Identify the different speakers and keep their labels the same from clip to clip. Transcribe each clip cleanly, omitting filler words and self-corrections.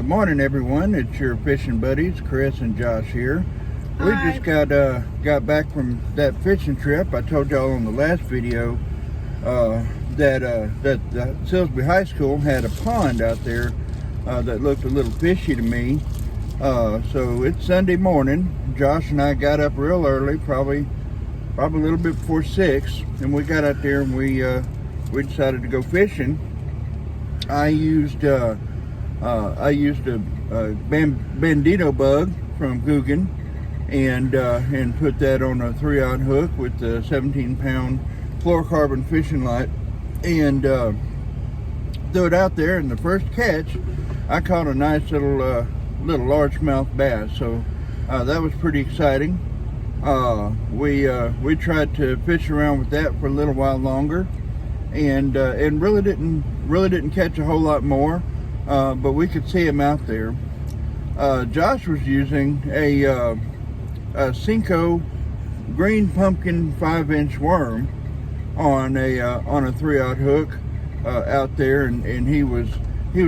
Speaker 1: Good morning, everyone. It's your fishing buddies, Chris and Josh here. We
Speaker 2: Hi.
Speaker 1: just got back from that fishing trip. I told y'all on the last video that Silsbee High School had a pond out there that looked a little fishy to me. So it's Sunday morning. Josh and I got up real early, probably a little bit before 6, and we got out there and we decided to go fishing. I used a Bandito bug from Googan and put that on a 3-aught hook with a 17-pound fluorocarbon fishing light and threw it out there. And the first catch, I caught a nice little largemouth bass. So that was pretty exciting. We tried to fish around with that for a little while longer, and really didn't catch a whole lot more. But we could see him out there. Josh was using a Senko green pumpkin 5-inch worm on a 3-aught hook out there, and he was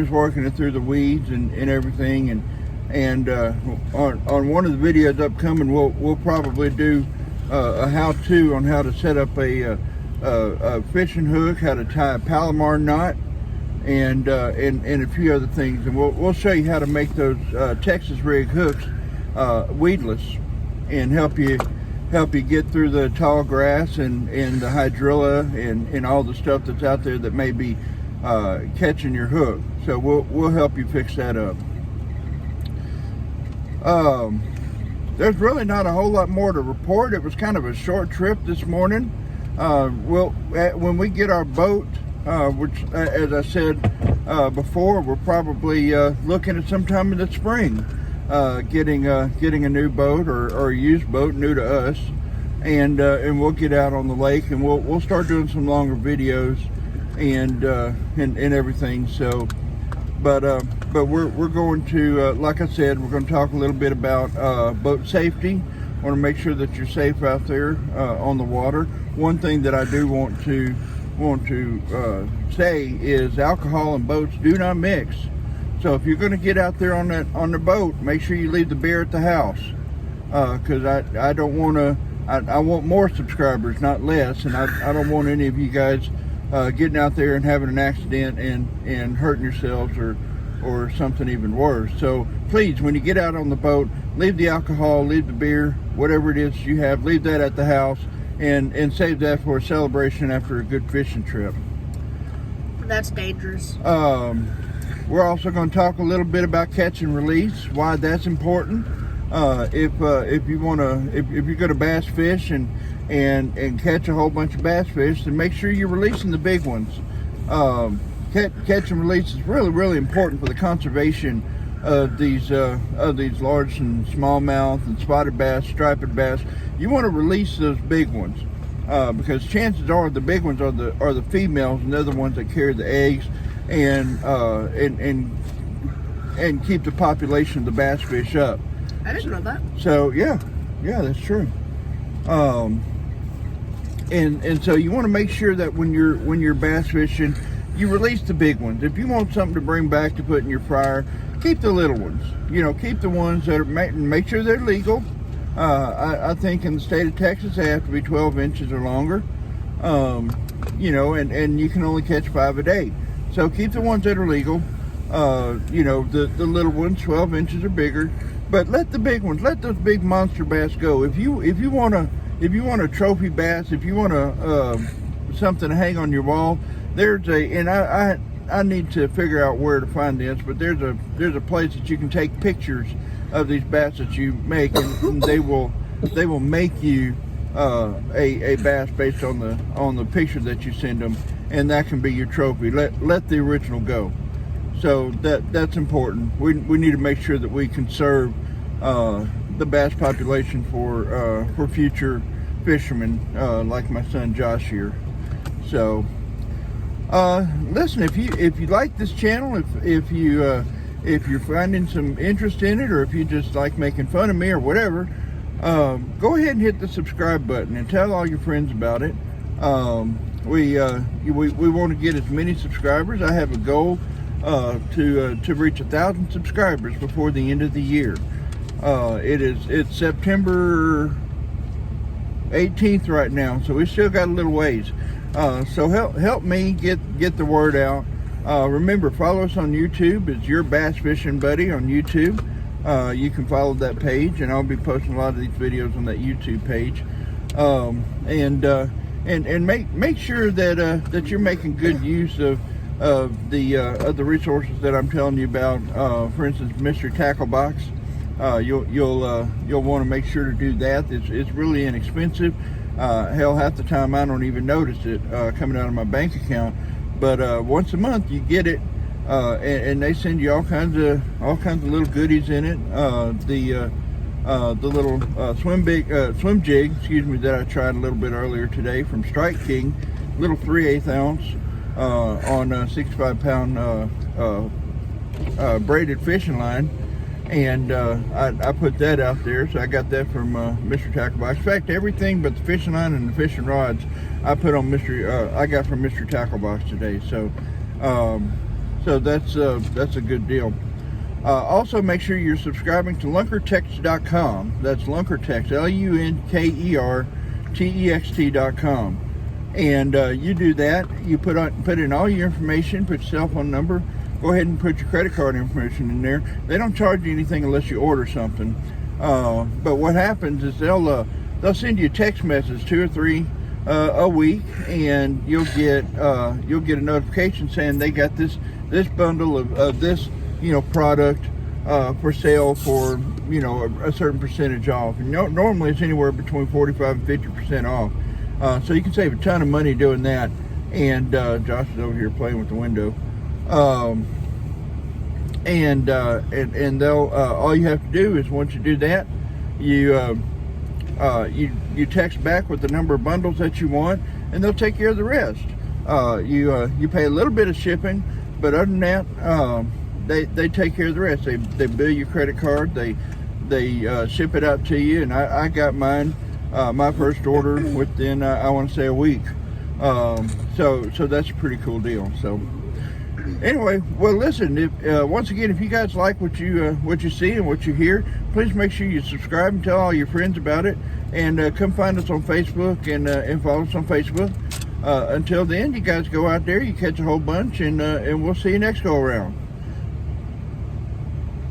Speaker 1: working it through the weeds and everything. And on one of the videos upcoming, we'll probably do a how-to on how to set up a fishing hook, how to tie a Palomar knot, and a few other things, and we'll show you how to make those Texas rig hooks weedless and help you get through the tall grass and the hydrilla and all the stuff that's out there that may be catching your hook. So we'll help you fix that up. There's really not a whole lot more to report. It was kind of a short trip this morning. When we get our boat, which, as I said before, we're probably looking at sometime in the spring, getting a new boat or a used boat new to us, and we'll get out on the lake and we'll start doing some longer videos and everything. So, but we're going to, like I said, we're going to talk a little bit about boat safety. Want to make sure that you're safe out there on the water. One thing that I do want to say is alcohol and boats do not mix. So if you're going to get out there on the boat, make sure you leave the beer at the house, because I don't want to. I want more subscribers, not less, and I don't want any of you guys getting out there and having an accident and hurting yourselves or something even worse. So please, when you get out on the boat, leave the alcohol, leave the beer, whatever it is you have, leave that at the house, and save that for a celebration after a good fishing trip.
Speaker 2: That's dangerous.
Speaker 1: We're also going to talk a little bit about catch and release, why that's important. If you're going to bass fish and catch a whole bunch of bass fish, then make sure you're releasing the big ones. Catch and release is really important for the conservation of these large and smallmouth and spotted bass, striped bass. You want to release those big ones because chances are the big ones are the females, and they're the ones that carry the eggs and keep the population of the bass fish up.
Speaker 2: I didn't know that.
Speaker 1: So yeah, that's true. And so you want to make sure that when you're bass fishing, you release the big ones. If you want something to bring back to put in your fryer, keep the little ones. Keep the ones that are make sure they're legal. I think in the state of Texas they have to be 12 inches or longer. And you can only catch 5 a day. So keep the ones that are legal. The little ones, 12 inches or bigger. But let the big ones, let those big monster bass go. If you want a trophy bass, if you want something to hang on your wall, I need to figure out where to find this, but there's a place that you can take pictures of these bass that you make, and they will make you a bass based on the picture that you send them, and that can be your trophy. Let the original go. So that's important. We need to make sure that we conserve the bass population for future fishermen like my son Josh here. So listen, if you like this channel, if you're finding some interest in it, or if you just like making fun of me or whatever, go ahead and hit the subscribe button and tell all your friends about it. We want to get as many subscribers. I have a goal to reach 1,000 subscribers before the end of the year. It's September 18th right now, so we still got a little ways. So help me get the word out. Remember, follow us on YouTube. It's Your Bass Fishing Buddy on YouTube. You can follow that page, and I'll be posting a lot of these videos on that YouTube page. And make sure that you're making good use of the resources that I'm telling you about. For instance, Mystery Tackle Box. You'll want to make sure to do that. It's really inexpensive. Hell, half the time I don't even notice it coming out of my bank account. But once a month you get it, and they send you all kinds of little goodies in it. The little swim jig, that I tried a little bit earlier today from Strike King, little 3/8 ounce on a 65-pound braided fishing line. And I put that out there, so I got that from Mr. Tackle Box. In fact, everything but the fishing line and the fishing rods I put on I got from Mr. Tackle Box today. So that's a good deal. Also, make sure you're subscribing to LunkerText.com. That's Lunkertext, LUNKERTEXT.com. And you do that. You put in all your information, put your cell phone number. Go ahead and put your credit card information in there. They don't charge you anything unless you order something. But what happens is they'll send you a text message, 2 or 3 a week, and you'll get a notification saying they got this bundle of this product for sale for a certain percentage off. And normally it's anywhere between 45 and 50% off. So you can save a ton of money doing that. And Josh is over here playing with the window. And they'll all you have to do is, once you do that, you text back with the number of bundles that you want, and they'll take care of the rest. You pay a little bit of shipping, but other than that, they take care of the rest. They bill your credit card, they ship it out to you, and I got mine, my first order within I want to say a week. So that's a pretty cool deal. So anyway, well, listen, once again, if you guys like what you see and what you hear, please make sure you subscribe and tell all your friends about it, and come find us on Facebook and follow us on Facebook. Until then, you guys go out there, you catch a whole bunch, and we'll see you next go around.